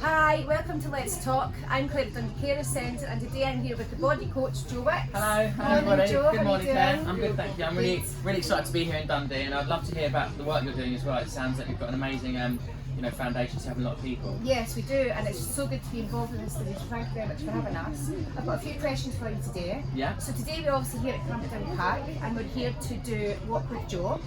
Hi, welcome to Let's Talk. I'm Camperdown Care Centre and today I'm here with the body coach, Joe Wicks. Hello, Morning, Joe. Good morning, Claire. I'm good, thank you. I'm really excited to be here in Dundee, and I'd love to hear about the work you're doing as well. It sounds like you've got an amazing foundation to have a lot of people. Yes, we do, and it's so good to be involved in this today. So thank you very much for having us. I've got a few questions for you today. Yeah. So today we're obviously here at Camperdown Park, and we're here to do Walk with Joe.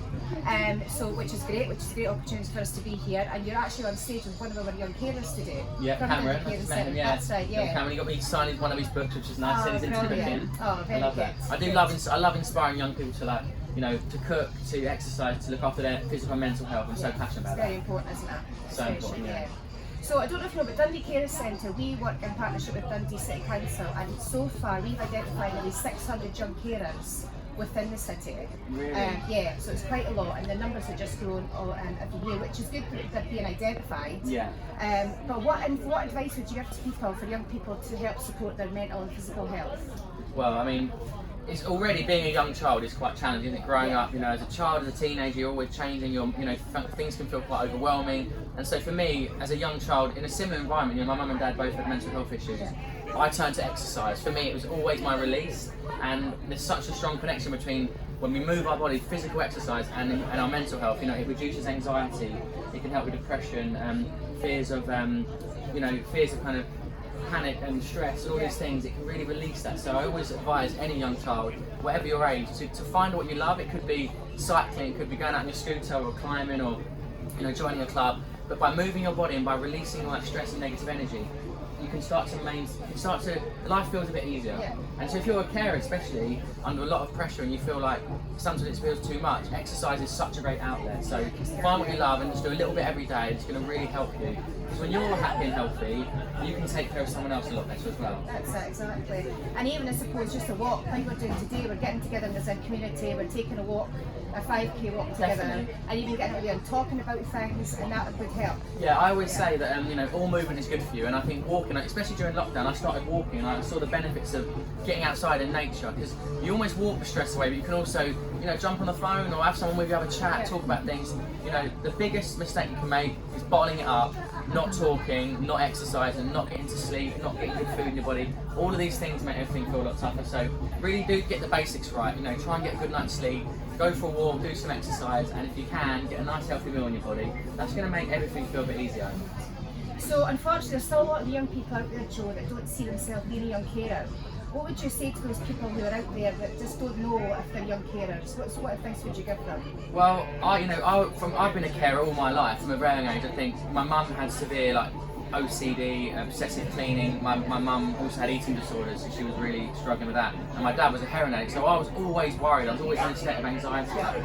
Which is great, which is a great opportunity for us to be here. And you're actually on stage with one of our young carers today. Yeah, Cameron. Care Met him, yeah. That's right, yeah. Cameron, he got me signed one of his books, which is nice. Said he's into cooking. Oh, very I love good. that. I love inspiring young people to to cook, to exercise, to look after their physical and mental health. I'm so passionate about that. It's very important, isn't it? So important, yeah. So I don't know if you know, but Dundee Care Centre, we work in partnership with Dundee City Council, and so far we've identified nearly 600 young carers within the city. Really? Yeah, so it's quite a lot, and the numbers are just growing every year, which is good that they're being identified. Yeah. But what advice would you give to people, for young people, to help support their mental and physical health? Well, I mean, it's already being a young child is quite challenging, isn't it? Growing up, as a child, as a teenager, you're always changing. Things can feel quite overwhelming. And so for me, as a young child, in a similar environment, my mum and dad both had mental health issues. I turned to exercise. For me, it was always my release, and there's such a strong connection between when we move our body, physical exercise, and our mental health. It reduces anxiety. It can help with depression, fears of kind of panic and stress, all these things. It can really release that. So I always advise any young child, whatever your age, to find what you love. It could be cycling, it could be going out on your scooter, or climbing, or joining a club. But by moving your body and by releasing all that stress and negative energy, you can life feels a bit easier. Yeah. And so if you're a carer, especially under a lot of pressure, and you feel like sometimes it feels too much, exercise is such a great outlet. So find what you love and just do a little bit every day. It's going to really help you. Because when you're happy and healthy, you can take care of someone else a lot better as well. That's it, exactly. And even I suppose just a walk, like we're doing today, we're getting together as a community, we're taking a walk, a 5k walk together, Definitely. and even getting out there and talking about things, and that would help. Yeah, I always say that all movement is good for you, and I think walking, especially during lockdown, I started walking and I saw the benefits of getting outside in nature, because you almost walk the stress away, but you can also jump on the phone or have someone with you, have a chat, talk about things. The biggest mistake you can make is bottling it up, not talking, not exercising, not getting to sleep, not getting good food in your body. All of these things make everything feel a lot tougher. So really do get the basics right. Try and get a good night's sleep, go for a walk, do some exercise, and if you can, get a nice healthy meal in your body. That's going to make everything feel a bit easier. So unfortunately, there's still a lot of young people out there, Joe, that don't see themselves being a young carer. What would you say to those people who are out there that just don't know if they're young carers? What advice would you give them? Well, I've been a carer all my life from a very young age. I think my mum had severe OCD, obsessive cleaning. My mum also had eating disorders, so she was really struggling with that. And my dad was a heroin addict, so I was always worried. I was always in a state of anxiety,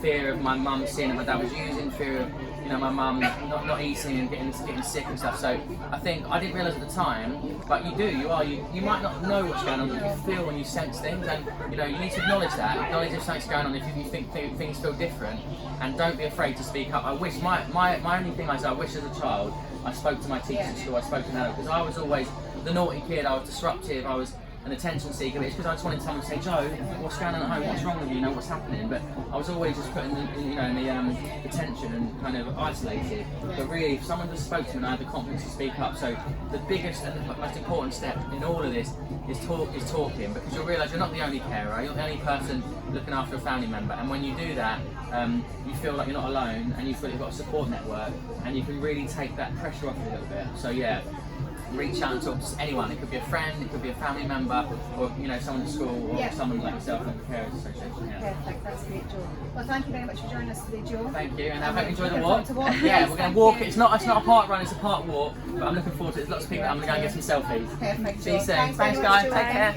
fear of my mum seeing that my dad was using, fear of my mum not eating and getting sick and stuff. So I think I didn't realise at the time, but you might not know what's going on, but you feel and you sense things, and you need to acknowledge that. Acknowledge if something's going on, if you think things feel different, and don't be afraid to speak up. I wish my only thing I wish as a child I spoke to my teachers in school, I spoke to an adult, because I was always the naughty kid, I was disruptive, I was an attention seeker, but it's because I just wanted someone to say, Joe, what's going on at home, what's wrong with you, what's happening, but I was always just put in the attention and kind of isolated. But really, if someone just spoke to me and I had the confidence to speak up, so the biggest and the most important step in all of this is talking, because you'll realise you're not the only carer, you're the only person looking after a family member, and when you do that, you feel like you're not alone, and you feel you've got a support network, and you can really take that pressure off a little bit. So yeah, reach out and talk to anyone. It could be a friend, it could be a family member, or someone at school, or someone like yourself at the Carers Association. Yeah. Perfect, that's great, Joe. Well, thank you very much for joining us today, Joe. Thank you, and I hope you enjoy the walk. Yeah, we're going to walk. It's not a park run, it's a park walk, but I'm looking forward to it. There's lots of people. I'm going to go and get some selfies. Perfect. See you soon. Thanks Thanks guys. Joe. Take care.